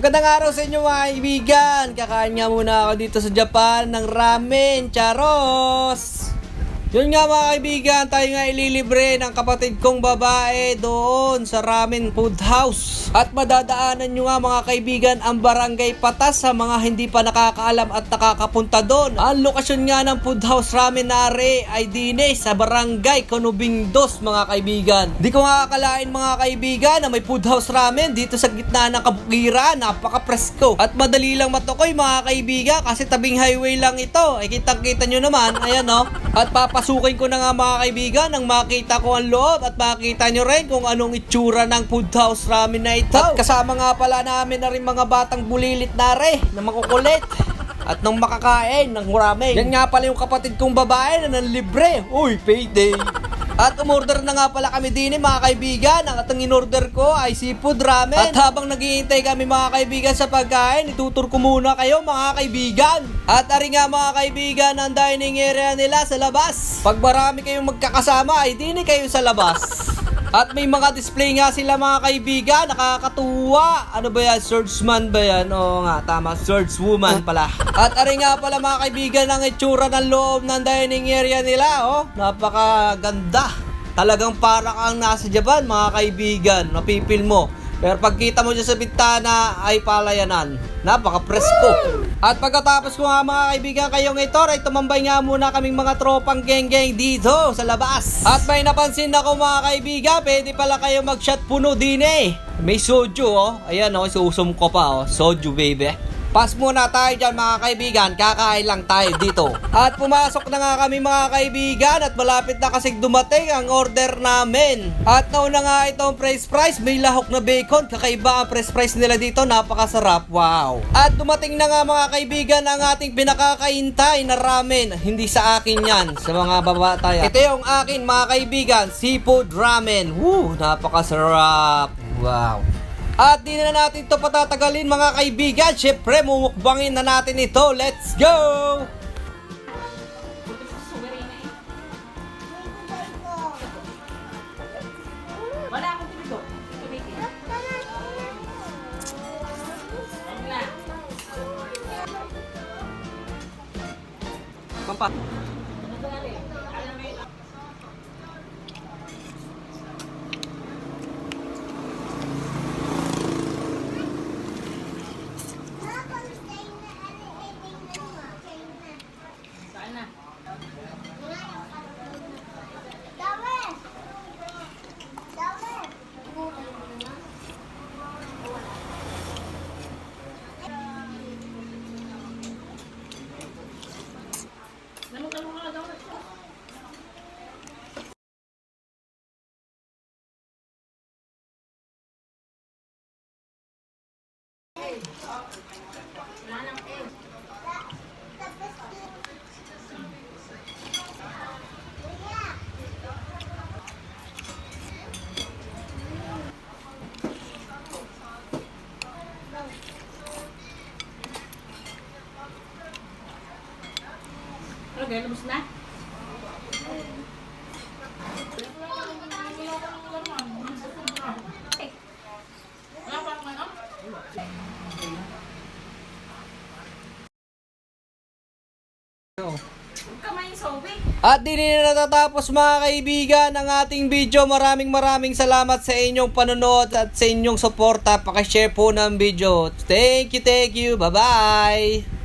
Magandang araw sa inyo mga kaibigan. Kakain nga muna ako dito sa Japan ng ramen. Charos! Yun nga mga kaibigan, tayo nga ililibre ng kapatid kong babae doon sa Ramen Food House. At madadaanan nyo nga mga kaibigan ang Barangay Patas sa mga hindi pa nakakaalam at nakakapunta doon. Ang lokasyon nga ng Food House Ramen Nare ay dine sa Barangay Conubing Dos mga kaibigan. Di ko nga akalain mga kaibigan na may Food House Ramen dito sa gitna ng kabukiran. Napaka-presko at madali lang matukoy mga kaibigan kasi tabing highway lang ito. Ay kitang-kita nyo naman, ayan o. At papasukin ko na nga mga kaibigan nang makita ko ang loob at makita nyo rin kung anong itsura ng Food House Ramen na ito. At kasama nga pala namin na rin mga batang bulilit na rin na makukulit at nang makakain ng ramen. Yan nga pala yung kapatid kong babae na nanlibre. Uy, payday! At umorder na nga pala kami din mga kaibigan. At ang in-order ko ay seafood ramen. At habang naghihintay kami mga kaibigan sa pagkain, itutur ko muna kayo mga kaibigan. At ari nga mga kaibigan ang dining area nila sa labas. Pag marami kayong magkakasama ay dini kayo sa labas. At may mga display nga sila mga kaibigan. Nakakatuwa. Ano ba yan? Swordsman ba yan? Oo nga, tama. Swordswoman pala. At ari nga pala mga kaibigan ang itsura ng loob ng dining area nila. Oh, napakaganda. Talagang para kang nasa Japan mga kaibigan. Napipil mo. Pero pagkita mo dyan sa bintana ay palayanan. Napaka-presko. At pagkatapos ko nga mga kaibigan kayong ito ay tumambay nga muna kaming mga tropang geng-geng dito sa labas. At may napansin ako mga kaibigan, pwede pala kayo mag-shot puno din eh. May soju oh. Ayan oh, isusum ko pa oh. Soju baby. Pas muna tayo dyan mga kaibigan, kakain lang tayo dito. At pumasok na nga kami mga kaibigan at malapit na kasi dumating ang order namin. At nauna nga itong fries, may lahok na bacon. Kakaiba ang fries nila dito, napakasarap, wow. At dumating na nga mga kaibigan ang ating pinakakaintay na ramen. Hindi sa akin yan, sa mga babataya. Ito yung akin mga kaibigan, seafood ramen. Woo, napakasarap, wow. At di na natin ito patatagalin mga kaibigan. Syempre, mumukbangin na natin ito. Let's go! Wala akong pinito. Tumitin. Pampat. Okay, lubos na. At di na natatapos mga kaibigan ang ating video. Maraming salamat sa inyong panonood at sa inyong suporta. Pakishare po ng video. Thank you. Bye-bye.